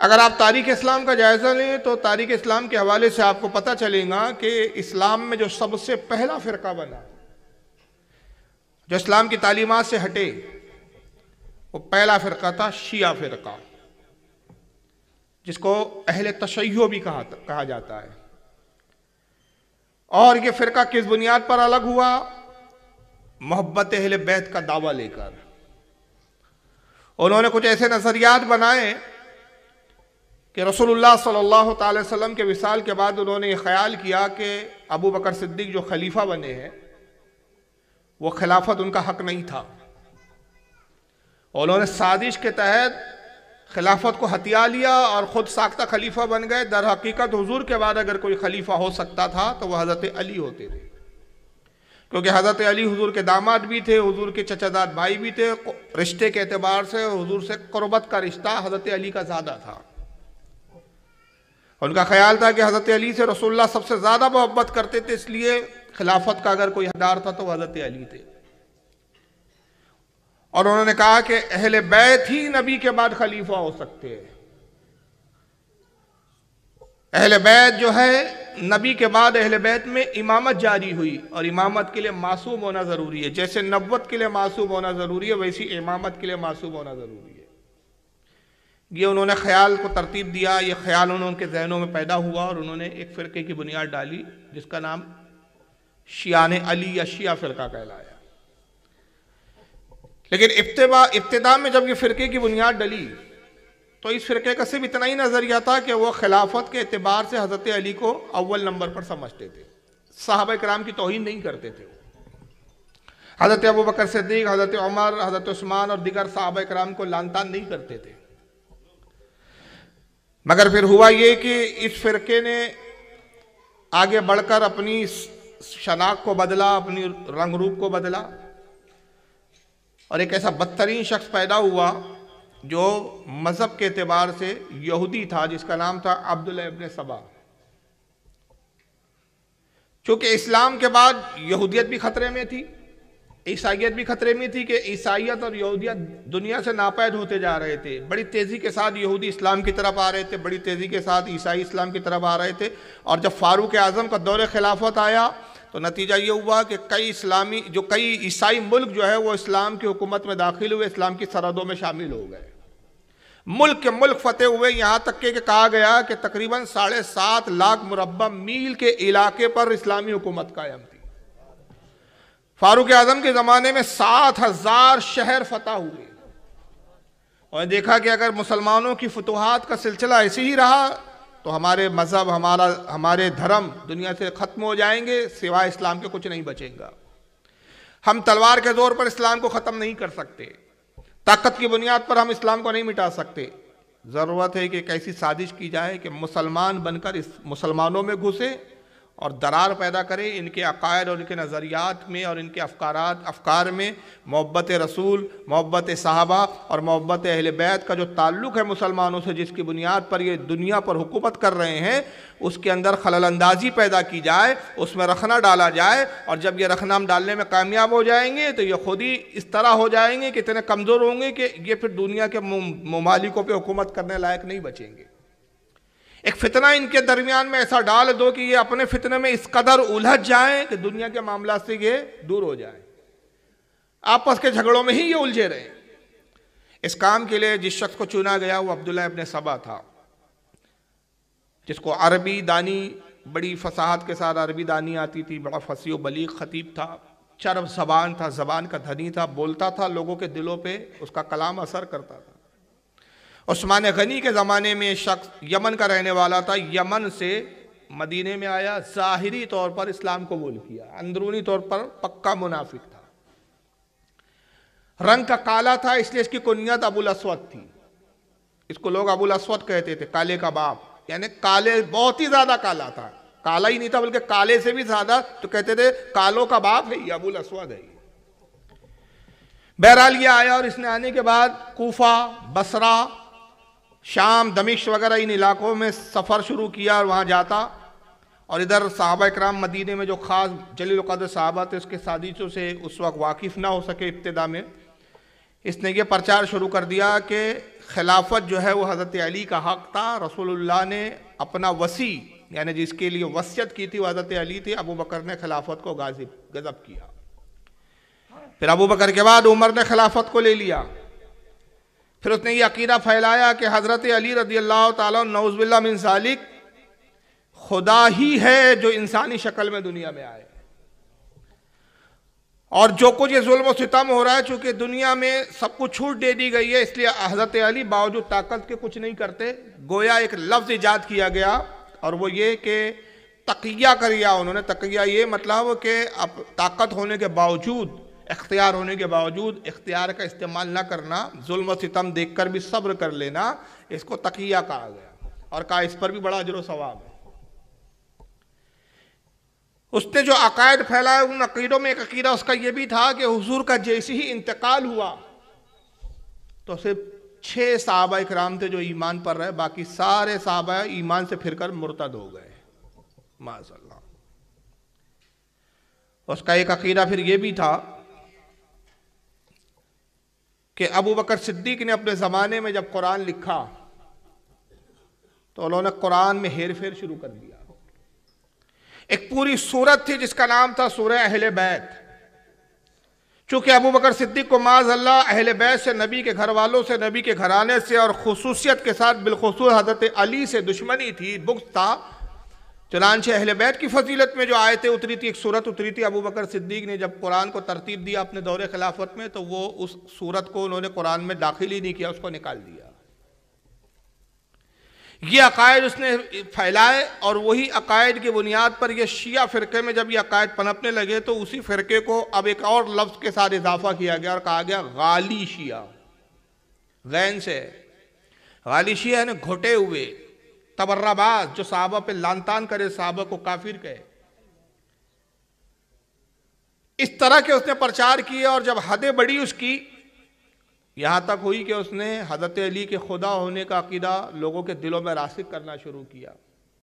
अगर आप तारीख़ इस्लाम का जायज़ा लें तो तारीख़ इस्लाम के हवाले से आपको पता चलेगा कि इस्लाम में जो सबसे पहला फ़िरका बना, जो इस्लाम की तालीमात से हटे, वो पहला फ़िरका था शिया फ़िरका, जिसको अहले तशय्यो भी कहा जाता है। और ये फ़िरका किस बुनियाद पर अलग हुआ? मोहब्बत अहले बैत का दावा लेकर उन्होंने कुछ ऐसे नज़रियात बनाए कि रसूलुल्लाह सल्लल्लाहु अलैहि वसल्लम के विसाल के बाद उन्होंने ये ख्याल किया कि अबू बकर सिद्दीक जो खलीफा बने हैं वो खिलाफत उनका हक नहीं था। उन्होंने साजिश के तहत खिलाफत को हथिया लिया और ख़ुद साख्ता खलीफा बन गए। दर हकीकत हुजूर के बाद अगर कोई खलीफा हो सकता था तो वह हज़रत अली होते थे, क्योंकि हज़रत अली हुजूर के दामाद भी थे, हुजूर के चचादाद भाई भी थे। रिश्ते के एतबार से हुजूर से क़ुर्बत का रिश्ता हज़रत अली का ज़्यादा था। उनका ख्याल था कि हज़रत अली से रसूलुल्लाह सबसे ज़्यादा मोहब्बत करते थे, इसलिए खिलाफत का अगर कोई हकदार था तो हज़रत अली थे। और उन्होंने कहा कि अहले बैत ही नबी के बाद खलीफा हो सकते हैं। अहले बैत जो है, नबी के बाद अहले बैत में इमामत जारी हुई, और इमामत के लिए मासूम होना ज़रूरी है। जैसे नबुव्वत के लिए मासूम होना ज़रूरी है, वैसी इमामत के लिए मासूम होना ज़रूरी है। ये उन्होंने ख्याल को तरतीब दिया, ये ख्याल उनके जहनों में पैदा हुआ और उन्होंने एक फ़िरके की बुनियाद डाली जिसका नाम शियाने अली या शिया फ़िरका कहलाया। लेकिन इब्तिदा में जब ये फ़िरके की बुनियाद डली तो इस फ़िरके का सिर्फ इतना ही नज़रिया था कि वह खिलाफत के एतबार से हज़रत अली को अव्वल नंबर पर समझते थे, सहाबा किराम की तौहीन नहीं करते थे। हज़रत अबू बकर सिद्दीक़, हज़रत उमर, हज़रत उस्मान और दीगर सहाबा किराम को लानतान नहीं करते थे। मगर फिर हुआ ये कि इस फ़िरके ने आगे बढ़कर अपनी शनाख्त को बदला, अपनी रंग रूप को बदला, और एक ऐसा बदतरीन शख्स पैदा हुआ जो मज़हब के एतबार से यहूदी था, जिसका नाम था अब्दुल्लाह इब्न सबा। चूँकि इस्लाम के बाद यहूदियत भी ख़तरे में थी, ईसाइयत भी ख़तरे में थी कि ईसाइयत और यहूदियत दुनिया से नापैद होते जा रहे थे। बड़ी तेज़ी के साथ यहूदी इस्लाम की तरफ आ रहे थे, बड़ी तेज़ी के साथ ईसाई इस्लाम की तरफ आ रहे थे। और जब फ़ारूक आज़म का दौर खिलाफत आया तो नतीजा ये हुआ कि कई ईसाई मुल्क जो है वो इस्लाम की हुकूमत में दाखिल हुए, इस्लाम की सरहदों में शामिल हो गए। मुल्क के मुल्क फतेह हुए, यहाँ तक कि कहा गया कि तकरीबन 7.5 लाख मुरब्बा मील के इलाके पर इस्लामी हुकूमत कायम थी। फारूक आज़म के ज़माने में 7,000 शहर फतह हुए, और देखा कि अगर मुसलमानों की फतूहात का सिलसिला ऐसे ही रहा तो हमारे मज़हब, हमारे धर्म दुनिया से ख़त्म हो जाएंगे, सिवाय इस्लाम के कुछ नहीं बचेगा। हम तलवार के ज़ोर पर इस्लाम को ख़त्म नहीं कर सकते, ताकत की बुनियाद पर हम इस्लाम को नहीं मिटा सकते। ज़रूरत है कि एक ऐसी साजिश की जाए कि मुसलमान बनकर इस मुसलमानों में घुसे और दरार पैदा करे इनके अकायद और इनके नज़रियात में और इनके अफ़कार में। मोहब्बत रसूल, मोहब्बत सहाबा और मोहब्बत अहले बैत का जो ताल्लुक़ है मुसलमानों से, जिसकी बुनियाद पर ये दुनिया पर हुकूमत कर रहे हैं, उसके अंदर खलल अंदाज़ी पैदा की जाए, उसमें रखना डाला जाए। और जब ये रखना हम डालने में कामयाब हो जाएंगे तो ये खुद ही इस तरह हो जाएंगे कि इतने कमज़ोर होंगे कि ये फिर दुनिया के ममालिकों पर हुकूमत करने लायक नहीं बचेंगे। एक फितना इनके दरमियान में ऐसा डाल दो कि ये अपने फितने में इस कदर उलझ जाएं कि दुनिया के मामला से ये दूर हो जाए, आपस के झगड़ों में ही ये उलझे रहे। इस काम के लिए जिस शख्स को चुना गया वो अब्दुल्लाह इब्न सबा था, जिसको अरबी दानी, बड़ी फसाहत के साथ अरबी दानी आती थी, बड़ा फसीह बलीग खतीब था, चरब ज़बान था, ज़बान का धनी था, बोलता था, लोगों के दिलों पे उसका कलाम असर करता था। उस्मान गनी के ज़माने में शख्स यमन का रहने वाला था, यमन से मदीने में आया, ज़ाहिरी तौर पर इस्लाम कबूल किया, अंदरूनी तौर पर पक्का मुनाफिक था। रंग का काला था, इसलिए इसकी कुनियत अबुल अस्वद थी। इसको लोग अबुल अस्वद कहते थे, काले का बाप, यानी काले, बहुत ही ज़्यादा काला था। काला ही नहीं था बल्कि काले से भी ज़्यादा, तो कहते थे कालों का बाप है ये, अबुल अस्वद है। बहरहाल ये आया और इसने आने के बाद कूफा, बसरा, शाम, दमिश्क वगैरह इन इलाकों में सफ़र शुरू किया और वहाँ जाता। और इधर सहाबा इकराम मदीने में जो ख़ास जलील क़द्र सहाबा थे उसके साजिशों से उस वक्त वाकिफ़ ना हो सके इब्तिदा में, इसने ये प्रचार शुरू कर दिया कि खिलाफत जो है वो हज़रत अली का हक़ था। रसूलुल्लाह ने अपना वसी यानी जिसके लिए वसीयत की थी वो हज़रत अली थे। अबू बकर ने खिलाफत को गज़ब किया। फिर अबू बकर के बाद उमर ने खिलाफत को ले लिया। फिर उसने ये अकीदा फैलाया कि हज़रत अली रज़ी अल्लाह ताला नऊज़ बिल्लाह मिन ज़ालिक खुदा ही है जो इंसानी शक्ल में दुनिया में आए। और जो कुछ ये जुल्म और सितम हो रहा है, चूंकि दुनिया में सब कुछ छूट दे दी गई है, इसलिए हज़रत अली बावजूद ताकत के कुछ नहीं करते। गोया एक लफ्ज़ इजाद किया गया और वो ये कि तकिया कर लिया उन्होंने। तकिया ये मतलब कि अब ताकत होने के बावजूद, इख्तियार होने के बावजूद इख्तियार का इस्तेमाल ना करना, जुल्म और सितम देख कर भी सब्र कर लेना, इसको तकिया कहा गया। और कहा इस पर भी बड़ा अजर व सवाब है। उसने जो अकायद फैलाया उन अकीदों में एक अकीदा उसका यह भी था कि हुजूर का जैसे ही इंतकाल हुआ तो सिर्फ 6 सहाबा इकराम थे जो ईमान पर रहे, बाकी सारे सहाबा ईमान से फिरकर मुर्तद हो गए माज़अल्लाह। उसका एक अकीदा फिर यह भी था कि अबू बकर सिद्दीक ने अपने ज़माने में जब कुरान लिखा तो उन्होंने कुरान में हेर फेर शुरू कर दिया। एक पूरी सूरत थी जिसका नाम था सूरह अहले बैत। चूंकि अबू बकर सिद्दीक को माज़अल्लाह अहले बैत से, नबी के घर वालों से, नबी के घराने से और खुसूसियत के साथ बिलखुसूस हज़रत अली से दुश्मनी थी, बुग़्ज़ था, चुनांचे अहले बैत की फजीलत में जो आयतें उतरी थी, एक सूरत उतरी थी। अबू बकर सिद्दीक ने जब कुरान को तरतीब दिया अपने दौरे खिलाफत में तो वो उस सूरत को उन्होंने कुरान में दाखिल ही नहीं किया, उसको निकाल दिया। ये अकायद उसने फैलाए और वही अकायद की बुनियाद पर यह शिया फ़िरक़े में जब ये अकायद पनपने लगे तो उसी फ़िरक़े को अब एक और लफ्ज़ के साथ इजाफा किया गया और कहा गया गाली शिया। गैन से गाली शिया यानी घुटे हुए, तबर्राबाज, जो सहाबा पे लानतान करे, सहाबा को काफिर कहे। इस तरह के उसने प्रचार किए और जब हदें बढ़ी उसकी, यहाँ तक हुई कि उसने हज़रत अली के खुदा होने का अकीदा लोगों के दिलों में रासिख करना शुरू किया।